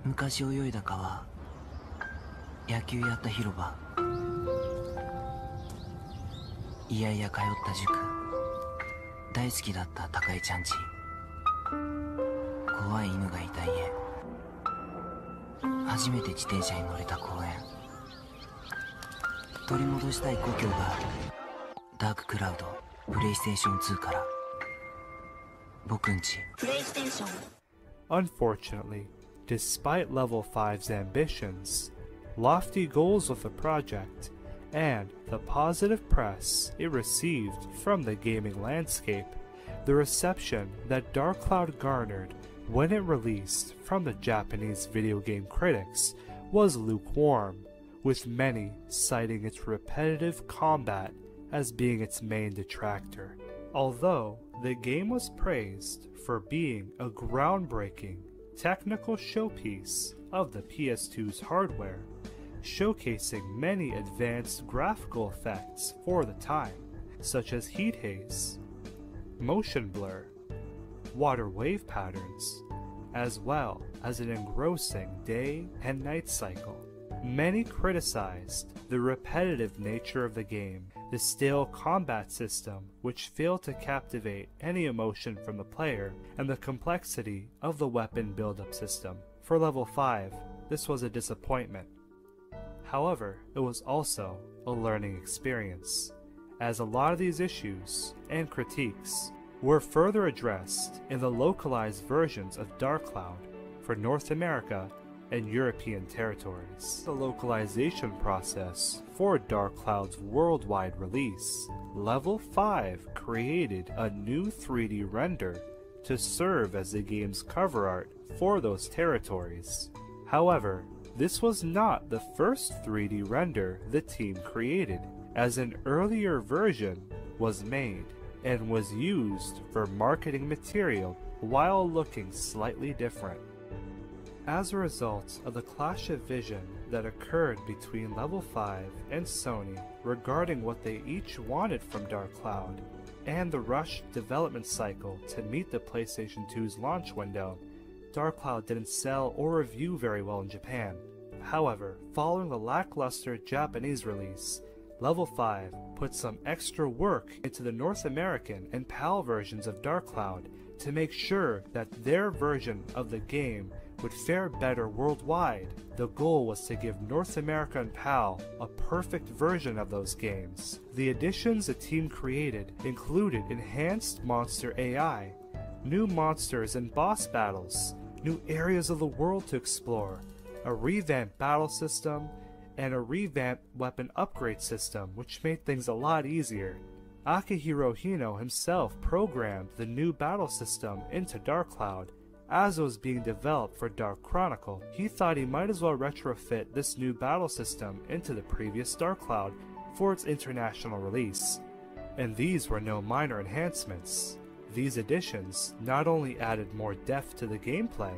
昔泳いだ川、野球やった広場、いやいや通った塾、大好きだった高井ちゃんち、怖い犬がいた家、初めて自転車に乗れた公園、取り戻したい故郷がある。ダーククラウド、プレイステーション2から。僕んち。プレイステーション。Unfortunately, despite Level 5's ambitions, lofty goals of the project, and the positive press it received from the gaming landscape, the reception that Dark Cloud garnered when it released from the Japanese video game critics was lukewarm, with many citing its repetitive combat as being its main detractor. Although the game was praised for being a groundbreaking technical showpiece of the PS2's hardware, showcasing many advanced graphical effects for the time, such as heat haze, motion blur, water wave patterns, as well as an engrossing day and night cycle. Many criticized the repetitive nature of the game, the stale combat system which failed to captivate any emotion from the player, and the complexity of the weapon build-up system. For level 5, this was a disappointment. However, it was also a learning experience, as a lot of these issues and critiques were further addressed in the localized versions of Dark Cloud for North America and European territories. The localization process for Dark Cloud's worldwide release, Level 5 created a new 3D render to serve as the game's cover art for those territories. However, this was not the first 3D render the team created, as an earlier version was made and was used for marketing material while looking slightly different. As a result of the clash of vision that occurred between Level 5 and Sony regarding what they each wanted from Dark Cloud, and the rushed development cycle to meet the PlayStation 2's launch window, Dark Cloud didn't sell or review very well in Japan. However, following the lackluster Japanese release, Level 5 put some extra work into the North American and PAL versions of Dark Cloud to make sure that their version of the game would fare better worldwide. The goal was to give North America and PAL a perfect version of those games. The additions the team created included enhanced monster AI, new monsters and boss battles, new areas of the world to explore, a revamped battle system, and a revamped weapon upgrade system, which made things a lot easier. Akihiro Hino himself programmed the new battle system into Dark Cloud. As it was being developed for Dark Chronicle, he thought he might as well retrofit this new battle system into the previous Dark Cloud for its international release. And these were no minor enhancements. These additions not only added more depth to the gameplay,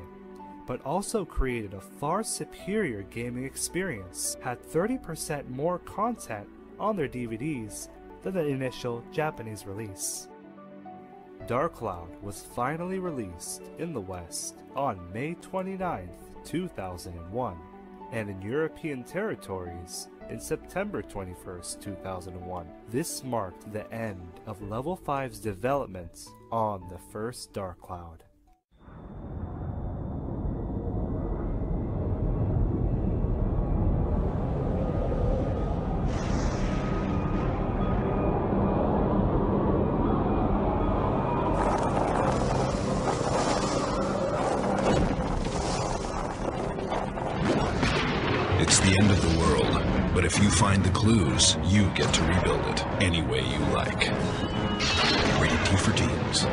but also created a far superior gaming experience, had 30% more content on their DVDs than the initial Japanese release. Dark Cloud was finally released in the West on May 29, 2001, and in European territories in September 21, 2001. This marked the end of Level 5's development on the first Dark Cloud. It's the end of the world, but if you find the clues, you get to rebuild it any way you like. Rated T for teens.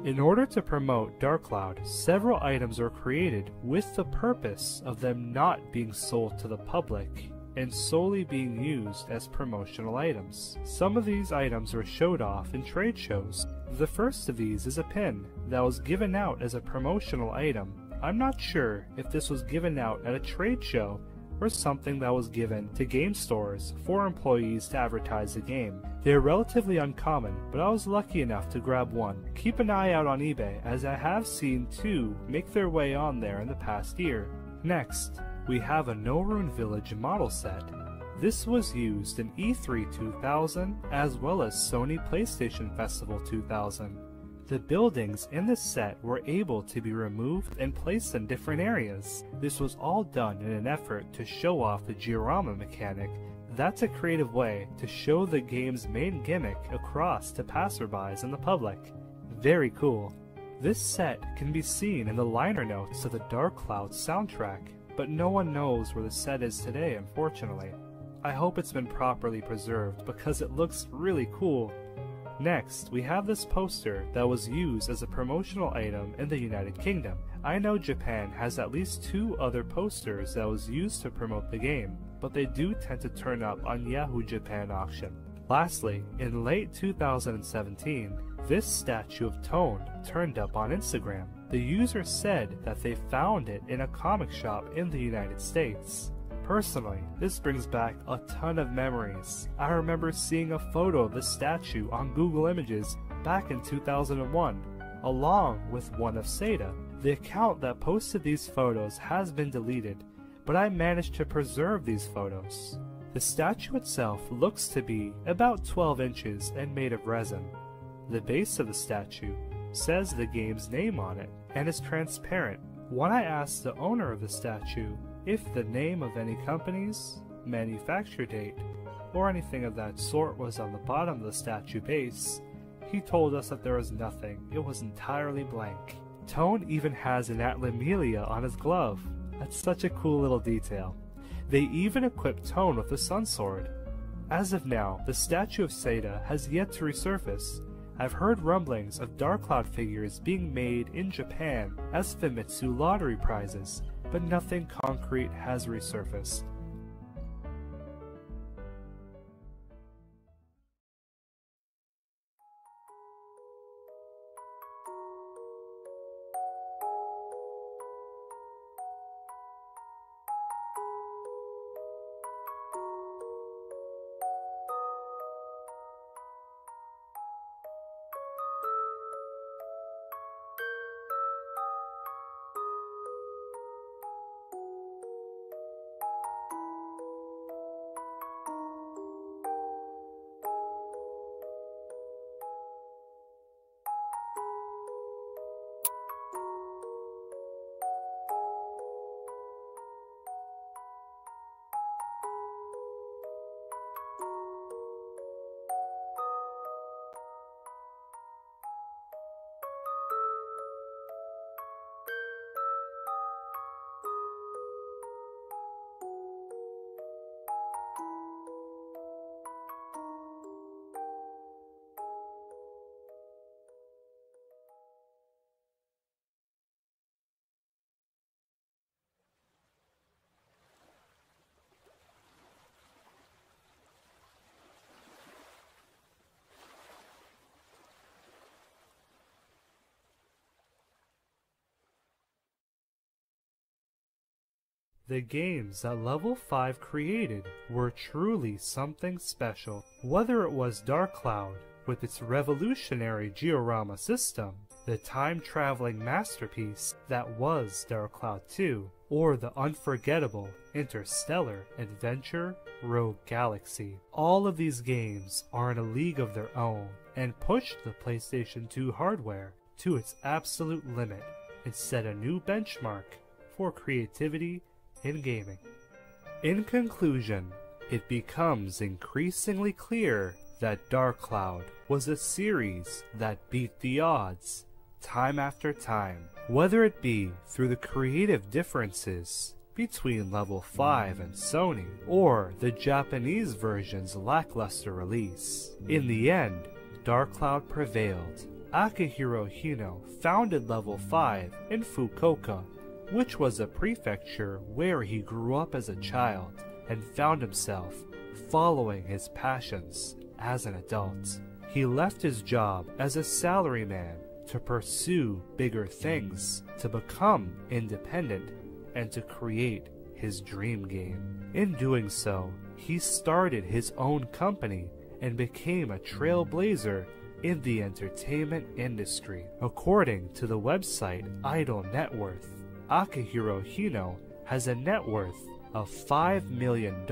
In order to promote Dark Cloud, several items were created with the purpose of them not being sold to the public and solely being used as promotional items. Some of these items were showed off in trade shows. The first of these is a pin that was given out as a promotional item. I'm not sure if this was given out at a trade show or something that was given to game stores for employees to advertise the game. They are relatively uncommon, but I was lucky enough to grab one. Keep an eye out on eBay, as I have seen two make their way on there in the past year. Next, we have a No Rune Village model set. This was used in E3 2000 as well as Sony PlayStation Festival 2000. The buildings in this set were able to be removed and placed in different areas. This was all done in an effort to show off the Georama mechanic. That's a creative way to show the game's main gimmick across to passerbys and the public. Very cool. This set can be seen in the liner notes to the Dark Cloud soundtrack, but no one knows where the set is today, unfortunately. I hope it's been properly preserved because it looks really cool. Next, we have this poster that was used as a promotional item in the United Kingdom. I know Japan has at least 2 other posters that was used to promote the game, but they do tend to turn up on Yahoo Japan auction. Lastly, in late 2017, this statue of Tone turned up on Instagram. The user said that they found it in a comic shop in the United States. Personally, this brings back a ton of memories. I remember seeing a photo of the statue on Google Images back in 2001, along with one of Seda. The account that posted these photos has been deleted, but I managed to preserve these photos. The statue itself looks to be about 12 inches and made of resin. The base of the statue says the game's name on it and is transparent. When I asked the owner of the statue if the name of any companies, manufacture date, or anything of that sort was on the bottom of the statue base, he told us that there was nothing. It was entirely blank. Tone even has an Atlamelia on his glove. That's such a cool little detail. They even equipped Tone with a sun sword. As of now, the statue of Seda has yet to resurface. I've heard rumblings of Dark Cloud figures being made in Japan as Famitsu lottery prizes, but nothing concrete has resurfaced. The games that Level 5 created were truly something special. Whether it was Dark Cloud, with its revolutionary Georama system, the time-traveling masterpiece that was Dark Cloud 2, or the unforgettable Interstellar Adventure Rogue Galaxy. All of these games are in a league of their own and pushed the PlayStation 2 hardware to its absolute limit and set a new benchmark for creativity in gaming. In conclusion, it becomes increasingly clear that Dark Cloud was a series that beat the odds time after time, whether it be through the creative differences between Level 5 and Sony, or the Japanese version's lackluster release. In the end, Dark Cloud prevailed. Akihiro Hino founded Level 5 in Fukuoka, which was a prefecture where he grew up as a child and found himself following his passions as an adult. He left his job as a salaryman to pursue bigger things, to become independent, and to create his dream game. In doing so, he started his own company and became a trailblazer in the entertainment industry. According to the website Idle Net Worth, Akihiro Hino has a net worth of $5 million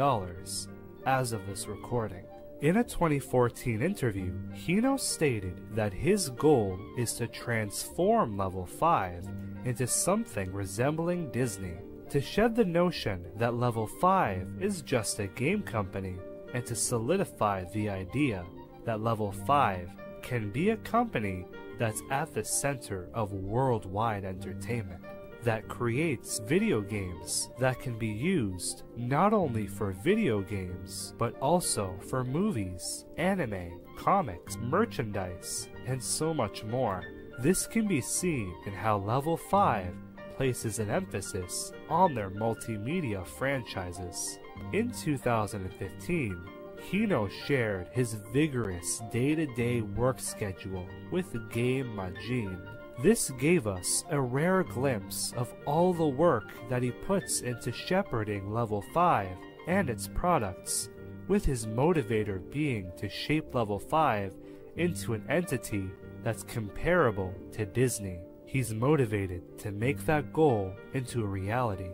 as of this recording. In a 2014 interview, Hino stated that his goal is to transform Level 5 into something resembling Disney, to shed the notion that Level 5 is just a game company, and to solidify the idea that Level 5 can be a company that's at the center of worldwide entertainment. that creates video games that can be used not only for video games, but also for movies, anime, comics, merchandise, and so much more. This can be seen in how Level 5 places an emphasis on their multimedia franchises. In 2015, Hino shared his vigorous day-to-day work schedule with Game Majin. This gave us a rare glimpse of all the work that he puts into shepherding Level 5 and its products, with his motivator being to shape Level 5 into an entity that's comparable to Disney. He's motivated to make that goal into a reality.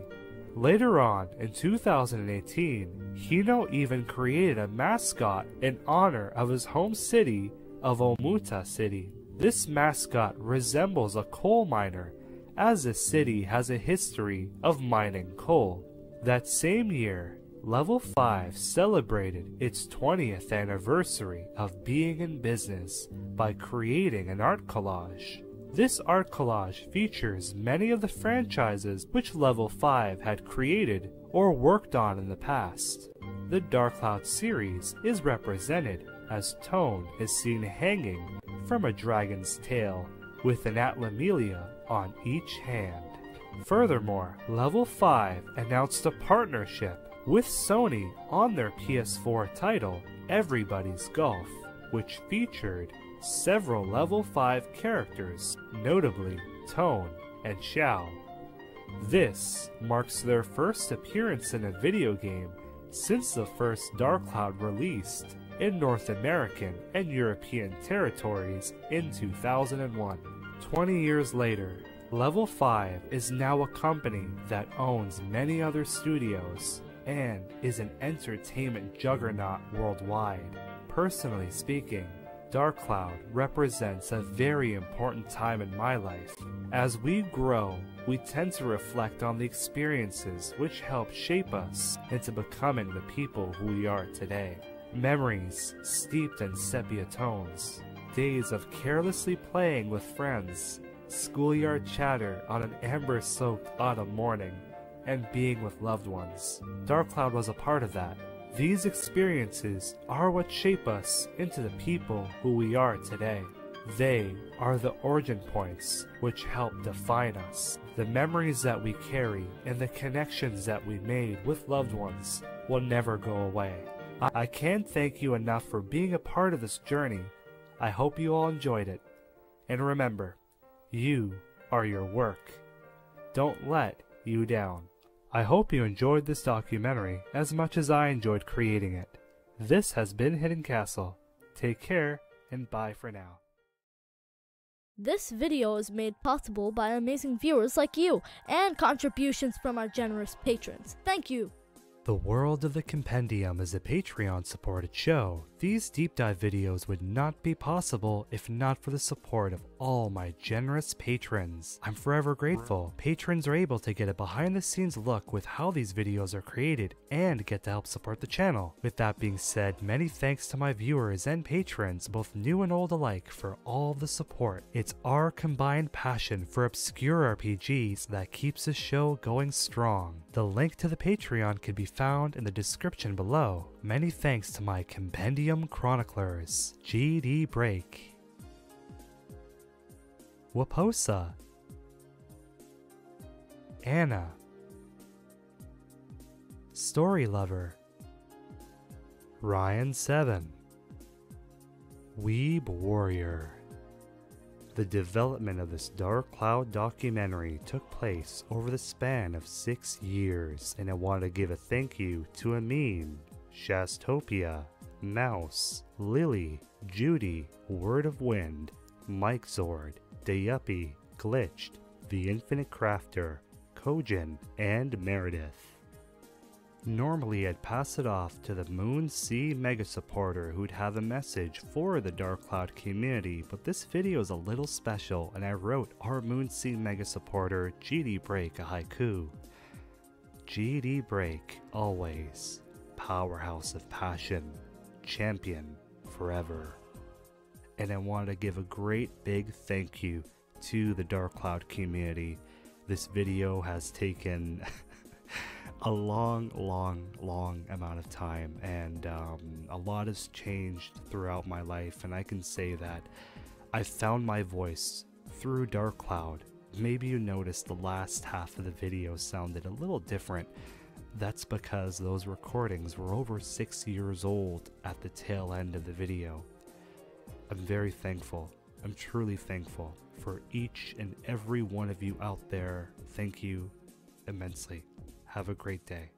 Later on, in 2018, Hino even created a mascot in honor of his home city of Omuta City. This mascot resembles a coal miner, as the city has a history of mining coal. That same year, Level 5 celebrated its 20th anniversary of being in business by creating an art collage. This art collage features many of the franchises which Level 5 had created or worked on in the past. The Dark Cloud series is represented as Tone is seen hanging from a dragon's tail, with an Atlamelia on each hand. Furthermore, Level 5 announced a partnership with Sony on their PS4 title, Everybody's Golf, which featured several Level 5 characters, notably Tone and Xiao. This marks their first appearance in a video game since the first Dark Cloud released in North American and European territories in 2001. 20 years later, Level 5 is now a company that owns many other studios and is an entertainment juggernaut worldwide. Personally speaking, Dark Cloud represents a very important time in my life. As we grow, we tend to reflect on the experiences which helped shape us into becoming the people who we are today. Memories steeped in sepia tones, days of carelessly playing with friends, schoolyard chatter on an amber-soaked autumn morning, and being with loved ones. Dark Cloud was a part of that. These experiences are what shape us into the people who we are today. They are the origin points which help define us. The memories that we carry and the connections that we made with loved ones will never go away. I can't thank you enough for being a part of this journey. I hope you all enjoyed it. And remember, you are your work. Don't let you down. I hope you enjoyed this documentary as much as I enjoyed creating it. This has been Hidden Castle. Take care and bye for now. This video is made possible by amazing viewers like you and contributions from our generous patrons. Thank you. The World of the Compendium is a Patreon-supported show. These deep dive videos would not be possible if not for the support of all my generous patrons. I'm forever grateful. Patrons are able to get a behind-the-scenes look with how these videos are created and get to help support the channel. With that being said, many thanks to my viewers and patrons, both new and old alike, for all the support. It's our combined passion for obscure RPGs that keeps this show going strong. The link to the Patreon can be found in the description below. Many thanks to my Compendium chroniclers, GD Break, Waposa, Anna, Story Lover, Ryan 7, Weeb Warrior. The development of this Dark Cloud documentary took place over the span of 6 years, and I want to give a thank you to Amin, Shastopia, Mouse, Lily, Judy, Word of Wind, Mike Zord, Dayuppy, Glitched, The Infinite Crafter, Kojin, and Meredith. Normally I'd pass it off to the Moon Sea Mega Supporter who'd have a message for the Dark Cloud community, but this video is a little special and I wrote our Moon Sea Mega Supporter GD Break a haiku. GD Break, always. Powerhouse of passion. Champion forever. And I want to give a great big thank you to the Dark Cloud community. This video has taken a long amount of time, and a lot has changed throughout my life, and I can say that I found my voice through Dark Cloud. Maybe you noticed the last half of the video sounded a little different. That's because those recordings were over 6 years old at the tail end of the video. I'm very thankful. I'm truly thankful for each and every one of you out there. Thank you immensely. Have a great day.